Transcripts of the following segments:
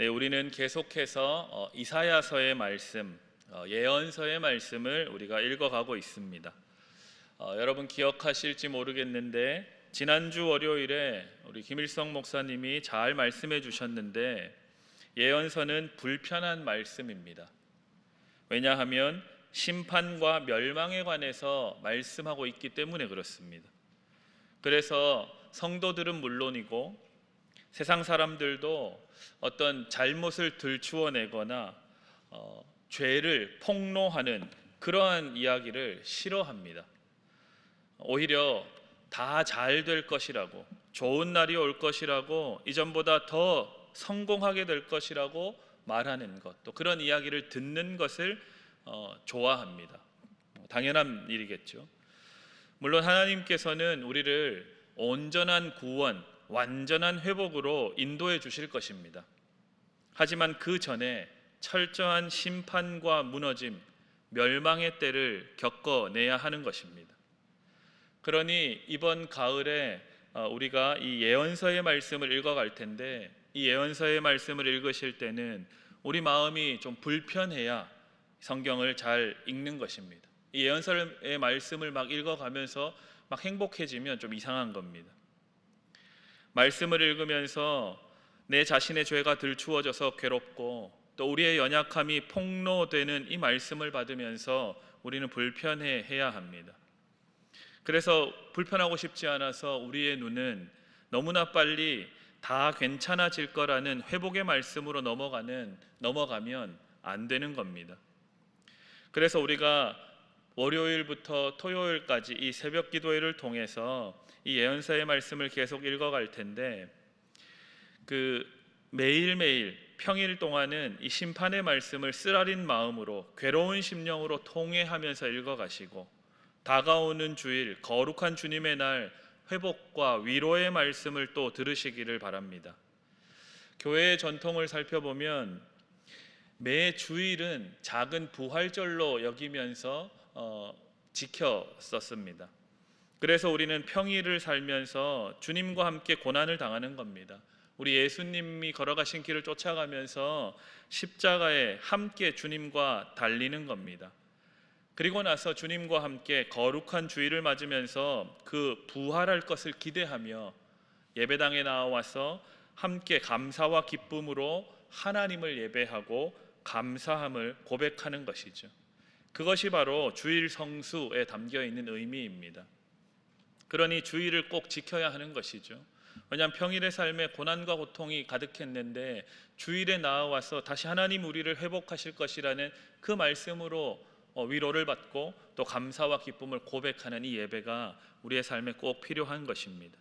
네, 우리는 계속해서 이사야서의 말씀, 예언서의 말씀을 우리가 읽어가고 있습니다. 여러분 기억하실지 모르겠는데 지난주 월요일에 우리 김일성 목사님이 잘 말씀해 주셨는데 예언서는 불편한 말씀입니다. 왜냐하면 심판과 멸망에 관해서 말씀하고 있기 때문에 그렇습니다. 그래서 성도들은 물론이고 세상 사람들도 어떤 잘못을 들추어내거나 죄를 폭로하는 그러한 이야기를 싫어합니다. 오히려 다 잘 될 것이라고, 좋은 날이 올 것이라고, 이전보다 더 성공하게 될 것이라고 말하는 것, 또 그런 이야기를 듣는 것을 좋아합니다. 당연한 일이겠죠. 물론 하나님께서는 우리를 온전한 구원, 완전한 회복으로 인도해 주실 것입니다. 하지만 그 전에 철저한 심판과 무너짐, 멸망의 때를 겪어내야 하는 것입니다. 그러니 이번 가을에 우리가 이 예언서의 말씀을 읽어갈 텐데, 이 예언서의 말씀을 읽으실 때는 우리 마음이 좀 불편해야 성경을 잘 읽는 것입니다. 이 예언서의 말씀을 막 읽어가면서 막 행복해지면 좀 이상한 겁니다. 말씀을 읽으면서 내 자신의 죄가 들추어져서 괴롭고 또 우리의 연약함이 폭로되는 이 말씀을 받으면서 우리는 불편해해야 합니다. 그래서 불편하고 싶지 않아서 우리의 눈은 너무나 빨리 다 괜찮아질 거라는 회복의 말씀으로 넘어가면 안 되는 겁니다. 그래서 우리가 월요일부터 토요일까지 이 새벽 기도회를 통해서 이 예언서의 말씀을 계속 읽어갈 텐데, 매일매일 평일 동안은 이 심판의 말씀을 쓰라린 마음으로 괴로운 심령으로 통회하면서 읽어가시고, 다가오는 주일 거룩한 주님의 날 회복과 위로의 말씀을 또 들으시기를 바랍니다. 교회의 전통을 살펴보면 매 주일은 작은 부활절로 여기면서 지켰었습니다. 그래서 우리는 평일을 살면서 주님과 함께 고난을 당하는 겁니다. 우리 예수님이 걸어가신 길을 쫓아가면서 십자가에 함께 주님과 달리는 겁니다. 그리고 나서 주님과 함께 거룩한 주일을 맞으면서 그 부활할 것을 기대하며 예배당에 나와서 함께 감사와 기쁨으로 하나님을 예배하고 감사함을 고백하는 것이죠. 그것이 바로 주일 성수에 담겨 있는 의미입니다. 그러니 주일을 꼭 지켜야 하는 것이죠. 왜냐하면 평일의 삶에 고난과 고통이 가득했는데 주일에 나와서 다시 하나님 우리를 회복하실 것이라는 그 말씀으로 위로를 받고 또 감사와 기쁨을 고백하는 이 예배가 우리의 삶에 꼭 필요한 것입니다.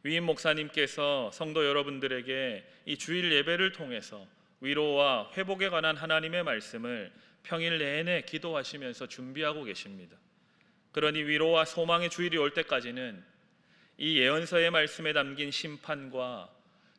위임 목사님께서 성도 여러분들에게 이 주일 예배를 통해서 위로와 회복에 관한 하나님의 말씀을 평일 내내 기도하시면서 준비하고 계십니다. 그러니 위로와 소망의 주일이 올 때까지는 이 예언서의 말씀에 담긴 심판과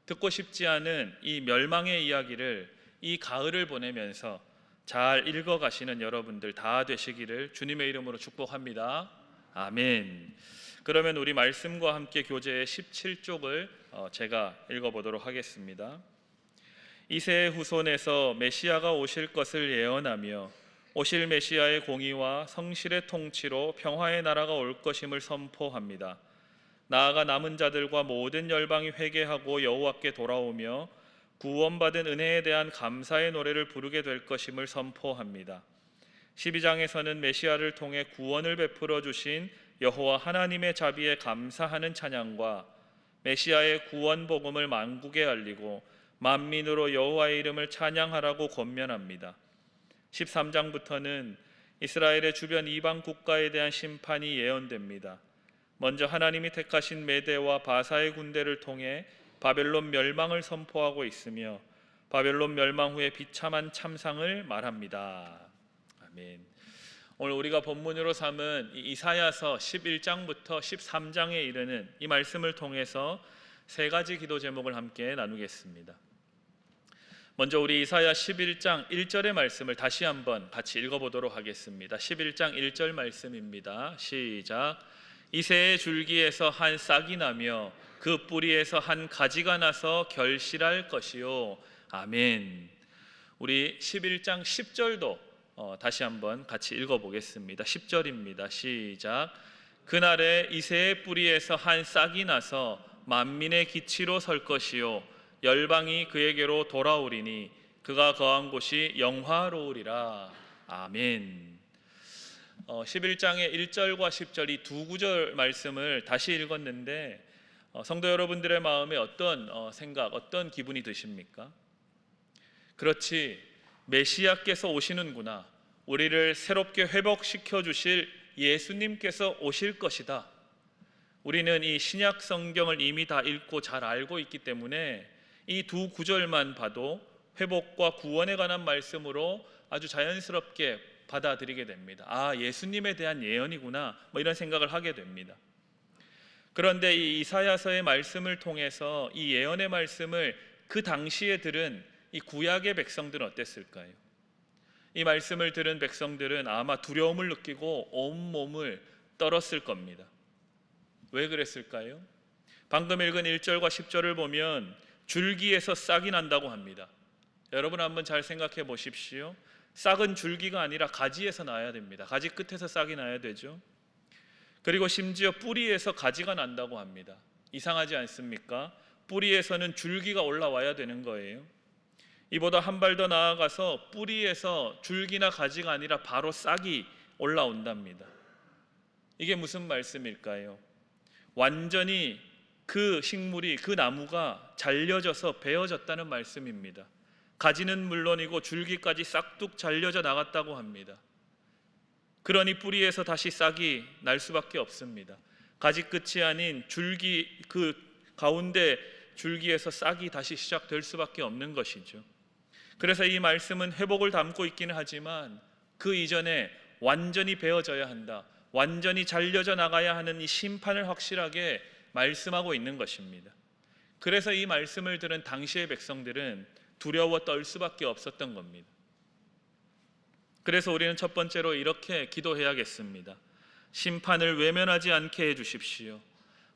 듣고 싶지 않은 이 멸망의 이야기를 이 가을을 보내면서 잘 읽어가시는 여러분들 다 되시기를 주님의 이름으로 축복합니다. 아멘. 그러면 우리 말씀과 함께 교재의 17쪽을 제가 읽어보도록 하겠습니다. 이새의 후손에서 메시아가 오실 것을 예언하며 오실 메시아의 공의와 성실의 통치로 평화의 나라가 올 것임을 선포합니다. 나아가 남은 자들과 모든 열방이 회개하고 여호와께 돌아오며 구원받은 은혜에 대한 감사의 노래를 부르게 될 것임을 선포합니다. 12장에서는 메시아를 통해 구원을 베풀어 주신 여호와 하나님의 자비에 감사하는 찬양과 메시아의 구원 복음을 만국에 알리고 만민으로 여호와의 이름을 찬양하라고 권면합니다. 13장부터는 이스라엘의 주변 이방 국가에 대한 심판이 예언됩니다. 먼저 하나님이 택하신 메대와 바사의 군대를 통해 바벨론 멸망을 선포하고 있으며 바벨론 멸망 후에 비참한 참상을 말합니다. 아멘. 오늘 우리가 본문으로 삼은 이사야서 11장부터 13장에 이르는 이 말씀을 통해서 세 가지 기도 제목을 함께 나누겠습니다. 먼저 우리 이사야 11장 1절의 말씀을 다시 한번 같이 읽어보도록 하겠습니다. 11장 1절 말씀입니다. 시작. 이새의 줄기에서 한 싹이 나며 그 뿌리에서 한 가지가 나서 결실할 것이요 아멘. 우리 11장 10절도 다시 한번 같이 읽어보겠습니다. 10절입니다. 시작. 그날에 이새의 뿌리에서 한 싹이 나서 만민의 기치로 설 것이요 열방이 그에게로 돌아오리니 그가 거한 곳이 영화로우리라. 아멘. 11장의 1절과 10절 이 두 구절 말씀을 다시 읽었는데 성도 여러분들의 마음에 어떤 생각, 어떤 기분이 드십니까? 그렇지, 메시아께서 오시는구나, 우리를 새롭게 회복시켜 주실 예수님께서 오실 것이다. 우리는 이 신약 성경을 이미 다 읽고 잘 알고 있기 때문에 이 두 구절만 봐도 회복과 구원에 관한 말씀으로 아주 자연스럽게 받아들이게 됩니다. 아, 예수님에 대한 예언이구나, 이런 생각을 하게 됩니다. 그런데 이 이사야서의 말씀을 통해서 이 예언의 말씀을 그 당시에 들은 이 구약의 백성들은 어땠을까요? 이 말씀을 들은 백성들은 아마 두려움을 느끼고 온몸을 떨었을 겁니다. 왜 그랬을까요? 방금 읽은 1절과 10절을 보면 줄기에서 싹이 난다고 합니다. 여러분 한번 잘 생각해 보십시오. 싹은 줄기가 아니라 가지에서 나야 됩니다. 가지 끝에서 싹이 나야 되죠. 그리고 심지어 뿌리에서 가지가 난다고 합니다. 이상하지 않습니까? 뿌리에서는 줄기가 올라와야 되는 거예요. 이보다 한 발 더 나아가서 뿌리에서 줄기나 가지가 아니라 바로 싹이 올라온답니다. 이게 무슨 말씀일까요? 완전히 그 식물이, 그 나무가 잘려져서 베어졌다는 말씀입니다. 가지는 물론이고 줄기까지 싹둑 잘려져 나갔다고 합니다. 그러니 뿌리에서 다시 싹이 날 수밖에 없습니다. 가지 끝이 아닌 줄기, 그 가운데 줄기에서 싹이 다시 시작될 수밖에 없는 것이죠. 그래서 이 말씀은 회복을 담고 있기는 하지만 그 이전에 완전히 베어져야 한다, 완전히 잘려져 나가야 하는 이 심판을 확실하게 말씀하고 있는 것입니다. 그래서 이 말씀을 들은 당시의 백성들은 두려워 떨 수밖에 없었던 겁니다. 그래서 우리는 첫 번째로 이렇게 기도해야겠습니다. 심판을 외면하지 않게 해주십시오.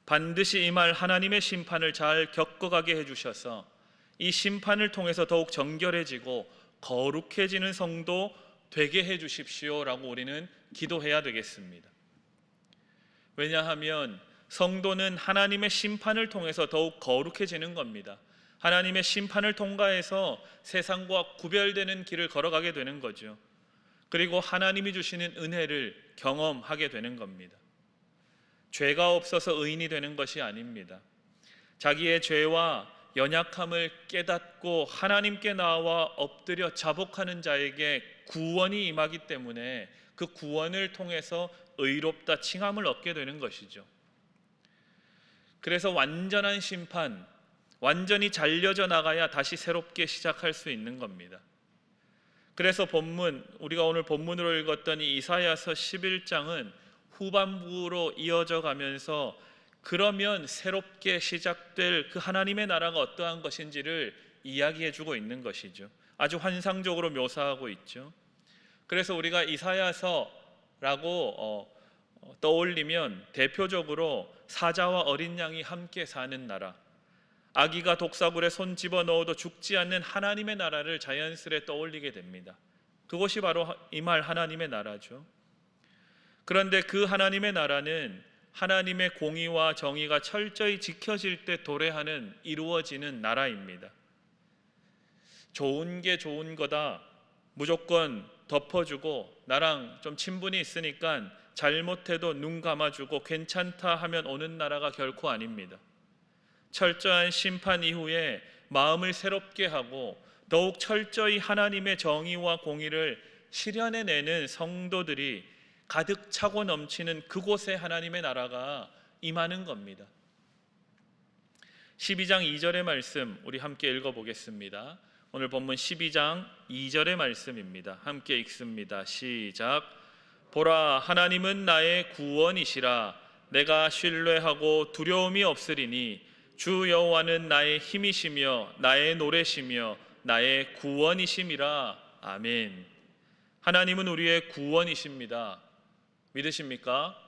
반드시 임할 하나님의 심판을 잘 겪어가게 해주셔서 이 심판을 통해서 더욱 정결해지고 거룩해지는 성도 되게 해주십시오 라고 우리는 기도해야 되겠습니다. 왜냐하면 성도는 하나님의 심판을 통해서 더욱 거룩해지는 겁니다. 하나님의 심판을 통과해서 세상과 구별되는 길을 걸어가게 되는 거죠. 그리고 하나님이 주시는 은혜를 경험하게 되는 겁니다. 죄가 없어서 의인이 되는 것이 아닙니다. 자기의 죄와 연약함을 깨닫고 하나님께 나와 엎드려 자복하는 자에게 구원이 임하기 때문에 그 구원을 통해서 의롭다 칭함을 얻게 되는 것이죠. 그래서 완전한 심판, 완전히 잘려져 나가야 다시 새롭게 시작할 수 있는 겁니다. 그래서 우리가 오늘 본문으로 읽었던 이 이사야서 11장은 후반부로 이어져 가면서 그러면 새롭게 시작될 그 하나님의 나라가 어떠한 것인지를 이야기해 주고 있는 것이죠. 아주 환상적으로 묘사하고 있죠. 그래서 우리가 이사야서라고 떠올리면 대표적으로 사자와 어린 양이 함께 사는 나라, 아기가 독사굴에 손 집어넣어도 죽지 않는 하나님의 나라를 자연스레 떠올리게 됩니다. 그것이 바로 임할 하나님의 나라죠. 그런데 그 하나님의 나라는 하나님의 공의와 정의가 철저히 지켜질 때 도래하는, 이루어지는 나라입니다. 좋은 게 좋은 거다, 무조건 덮어주고 나랑 좀 친분이 있으니까 잘못해도 눈 감아주고 괜찮다 하면 오는 나라가 결코 아닙니다. 철저한 심판 이후에 마음을 새롭게 하고 더욱 철저히 하나님의 정의와 공의를 실현해내는 성도들이 가득 차고 넘치는 그곳에 하나님의 나라가 임하는 겁니다. 12장 2절의 말씀 우리 함께 읽어보겠습니다. 오늘 본문 12장 2절의 말씀입니다. 함께 읽습니다. 시작. 보라, 하나님은 나의 구원이시라. 내가 신뢰하고 두려움이 없으리니 주 여호와는 나의 힘이시며 나의 노래시며 나의 구원이심이라. 아멘. 하나님은 우리의 구원이십니다. 믿으십니까?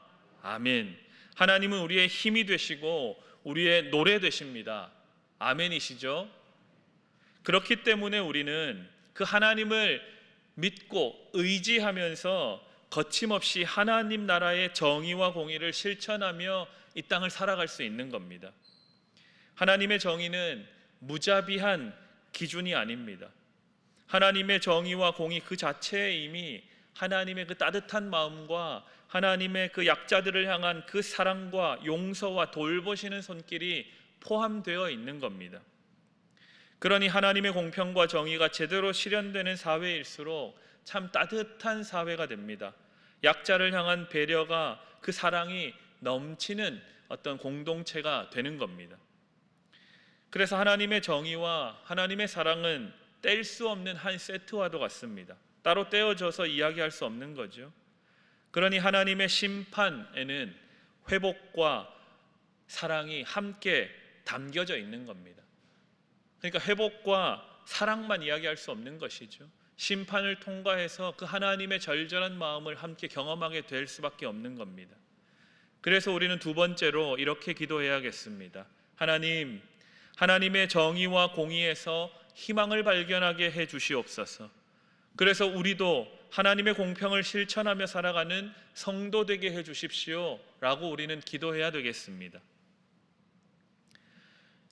아멘. 하나님은 우리의 힘이 되시고 우리의 노래 되십니다. 아멘이시죠? 그렇기 때문에 우리는 그 하나님을 믿고 의지하면서 거침없이 하나님 나라의 정의와 공의를 실천하며 이 땅을 살아갈 수 있는 겁니다. 하나님의 정의는 무자비한 기준이 아닙니다. 하나님의 정의와 공의 그 자체에 이미 하나님의 그 따뜻한 마음과 하나님의 그 약자들을 향한 그 사랑과 용서와 돌보시는 손길이 포함되어 있는 겁니다. 그러니 하나님의 공평과 정의가 제대로 실현되는 사회일수록 참 따뜻한 사회가 됩니다. 약자를 향한 배려가, 그 사랑이 넘치는 어떤 공동체가 되는 겁니다. 그래서 하나님의 정의와 하나님의 사랑은 뗄 수 없는 한 세트와도 같습니다. 따로 떼어져서 이야기할 수 없는 거죠. 그러니 하나님의 심판에는 회복과 사랑이 함께 담겨져 있는 겁니다. 그러니까 회복과 사랑만 이야기할 수 없는 것이죠. 심판을 통과해서 그 하나님의 절절한 마음을 함께 경험하게 될 수밖에 없는 겁니다. 그래서 우리는 두 번째로 이렇게 기도해야겠습니다. 하나님, 하나님의 정의와 공의에서 희망을 발견하게 해 주시옵소서. 그래서 우리도 하나님의 공평을 실천하며 살아가는 성도 되게 해 주십시오 라고 우리는 기도해야 되겠습니다.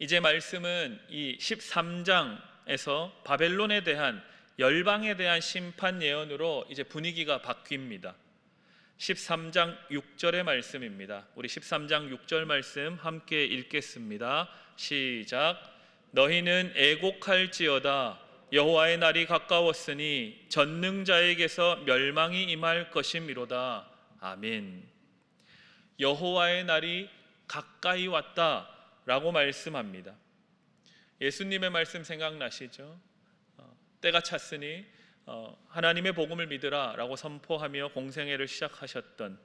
이제 말씀은 이 13장에서 바벨론에 대한, 열방에 대한 심판 예언으로 이제 분위기가 바뀝니다. 13장 6절의 말씀입니다. 우리 13장 6절 말씀 함께 읽겠습니다. 시작. 너희는 애곡할지어다. 여호와의 날이 가까웠으니 전능자에게서 멸망이 임할 것이미로다. 아멘. 여호와의 날이 가까이 왔다라고 말씀합니다. 예수님의 말씀 생각나시죠? 때가 찼으니 하나님의 복음을 믿으라 라고 선포하며 공생애를 시작하셨던,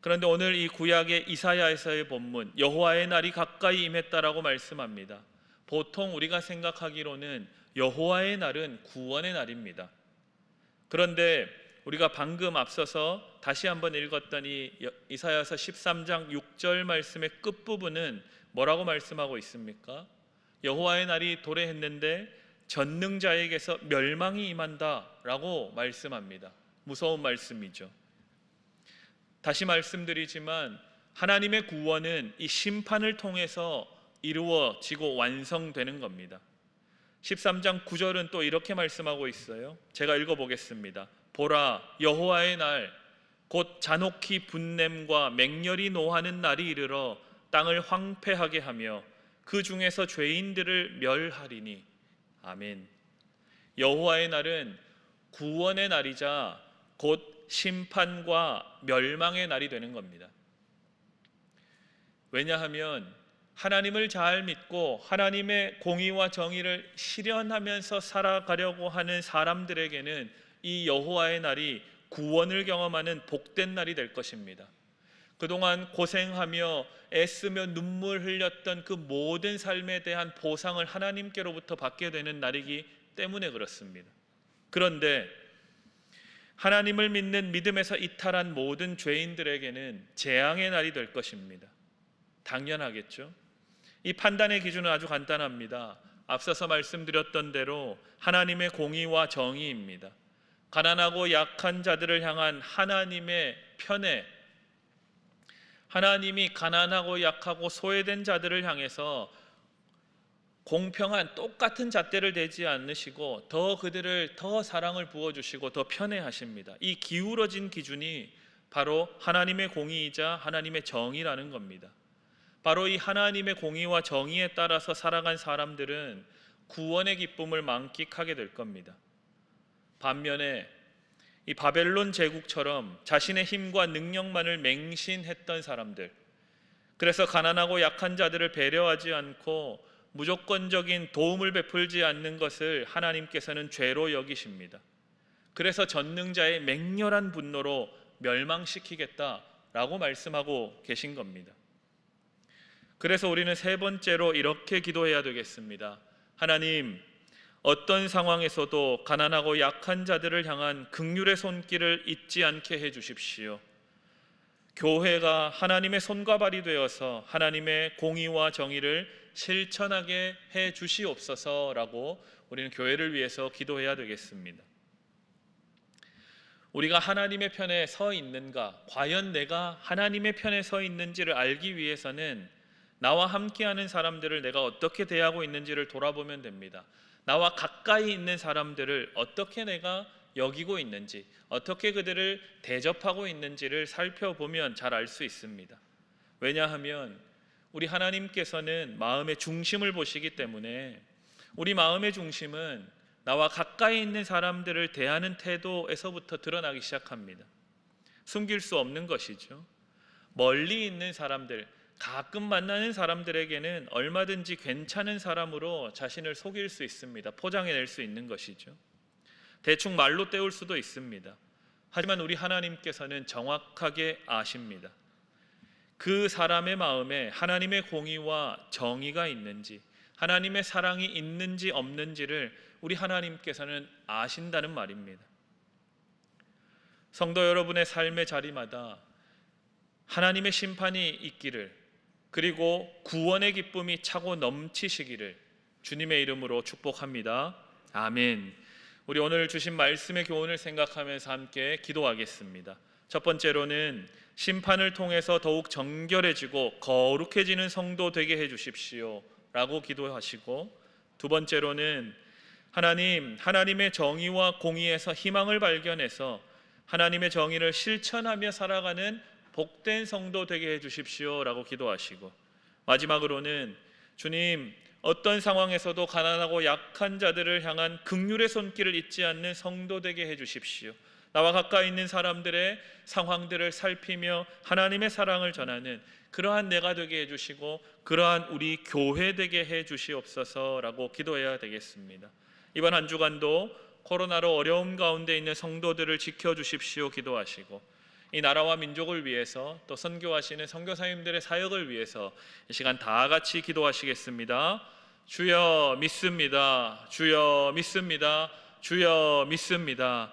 그런데 오늘 이 구약의 이사야에서의 본문, 여호와의 날이 가까이 임했다라고 말씀합니다. 보통 우리가 생각하기로는 여호와의 날은 구원의 날입니다. 그런데 우리가 방금 앞서서 다시 한번 읽었던 이 이사야서 13장 6절 말씀의 끝부분은 뭐라고 말씀하고 있습니까? 여호와의 날이 도래했는데 전능자에게서 멸망이 임한다라고 말씀합니다. 무서운 말씀이죠. 다시 말씀드리지만 하나님의 구원은 이 심판을 통해서 이루어지고 완성되는 겁니다. 13장 9절은 또 이렇게 말씀하고 있어요. 제가 읽어보겠습니다. 보라, 여호와의 날, 곧 잔혹히 분냄과 맹렬히 노하는 날이 이르러 땅을 황폐하게 하며 그 중에서 죄인들을 멸하리니. 아멘. 여호와의 날은 구원의 날이자 곧 심판과 멸망의 날이 되는 겁니다. 왜냐하면 하나님을 잘 믿고 하나님의 공의와 정의를 실현하면서 살아가려고 하는 사람들에게는 이 여호와의 날이 구원을 경험하는 복된 날이 될 것입니다. 그동안 고생하며 애쓰며 눈물 흘렸던 그 모든 삶에 대한 보상을 하나님께로부터 받게 되는 날이기 때문에 그렇습니다. 그런데 하나님을 믿는 믿음에서 이탈한 모든 죄인들에게는 재앙의 날이 될 것입니다. 당연하겠죠. 이 판단의 기준은 아주 간단합니다. 앞서서 말씀드렸던 대로 하나님의 공의와 정의입니다. 가난하고 약한 자들을 향한 하나님의 편애, 하나님이 가난하고 약하고 소외된 자들을 향해서 공평한 똑같은 잣대를 대지 않으시고 더 그들을 더 사랑을 부어주시고 더 편애하십니다. 이 기울어진 기준이 바로 하나님의 공의이자 하나님의 정의라는 겁니다. 바로 이 하나님의 공의와 정의에 따라서 살아간 사람들은 구원의 기쁨을 만끽하게 될 겁니다. 반면에 이 바벨론 제국처럼 자신의 힘과 능력만을 맹신했던 사람들, 그래서 가난하고 약한 자들을 배려하지 않고 무조건적인 도움을 베풀지 않는 것을 하나님께서는 죄로 여기십니다. 그래서 전능자의 맹렬한 분노로 멸망시키겠다라고 말씀하고 계신 겁니다. 그래서 우리는 세 번째로 이렇게 기도해야 되겠습니다. 하나님, 어떤 상황에서도 가난하고 약한 자들을 향한 긍휼의 손길을 잊지 않게 해 주십시오. 교회가 하나님의 손과 발이 되어서 하나님의 공의와 정의를 실천하게 해 주시옵소서라고 우리는 교회를 위해서 기도해야 되겠습니다. 우리가 하나님의 편에 서 있는가, 과연 내가 하나님의 편에 서 있는지를 알기 위해서는 나와 함께하는 사람들을 내가 어떻게 대하고 있는지를 돌아보면 됩니다. 나와 가까이 있는 사람들을 어떻게 내가 여기고 있는지, 어떻게 그들을 대접하고 있는지를 살펴보면 잘 알 수 있습니다. 왜냐하면 우리 하나님께서는 마음의 중심을 보시기 때문에 우리 마음의 중심은 나와 가까이 있는 사람들을 대하는 태도에서부터 드러나기 시작합니다. 숨길 수 없는 것이죠. 멀리 있는 사람들, 가끔 만나는 사람들에게는 얼마든지 괜찮은 사람으로 자신을 속일 수 있습니다. 포장해낼 수 있는 것이죠. 대충 말로 때울 수도 있습니다. 하지만 우리 하나님께서는 정확하게 아십니다. 그 사람의 마음에 하나님의 공의와 정의가 있는지, 하나님의 사랑이 있는지 없는지를 우리 하나님께서는 아신다는 말입니다. 성도 여러분의 삶의 자리마다 하나님의 심판이 있기를, 그리고 구원의 기쁨이 차고 넘치시기를 주님의 이름으로 축복합니다. 아멘. 우리 오늘 주신 말씀의 교훈을 생각하면서 함께 기도하겠습니다. 첫 번째로는 심판을 통해서 더욱 정결해지고 거룩해지는 성도 되게 해주십시오 라고 기도하시고, 두 번째로는 하나님의 정의와 공의에서 희망을 발견해서 하나님의 정의를 실천하며 살아가는 복된 성도 되게 해주십시오 라고 기도하시고, 마지막으로는 주님, 어떤 상황에서도 가난하고 약한 자들을 향한 긍휼의 손길을 잊지 않는 성도 되게 해주십시오. 나와 가까이 있는 사람들의 상황들을 살피며 하나님의 사랑을 전하는 그러한 내가 되게 해주시고, 그러한 우리 교회 되게 해주시옵소서라고 기도해야 되겠습니다. 이번 한 주간도 코로나로 어려움 가운데 있는 성도들을 지켜주십시오 기도하시고, 이 나라와 민족을 위해서 또 선교하시는 선교사님들의 사역을 위해서 이 시간 다 같이 기도하시겠습니다. 주여 믿습니다. 주여 믿습니다. 주여 믿습니다.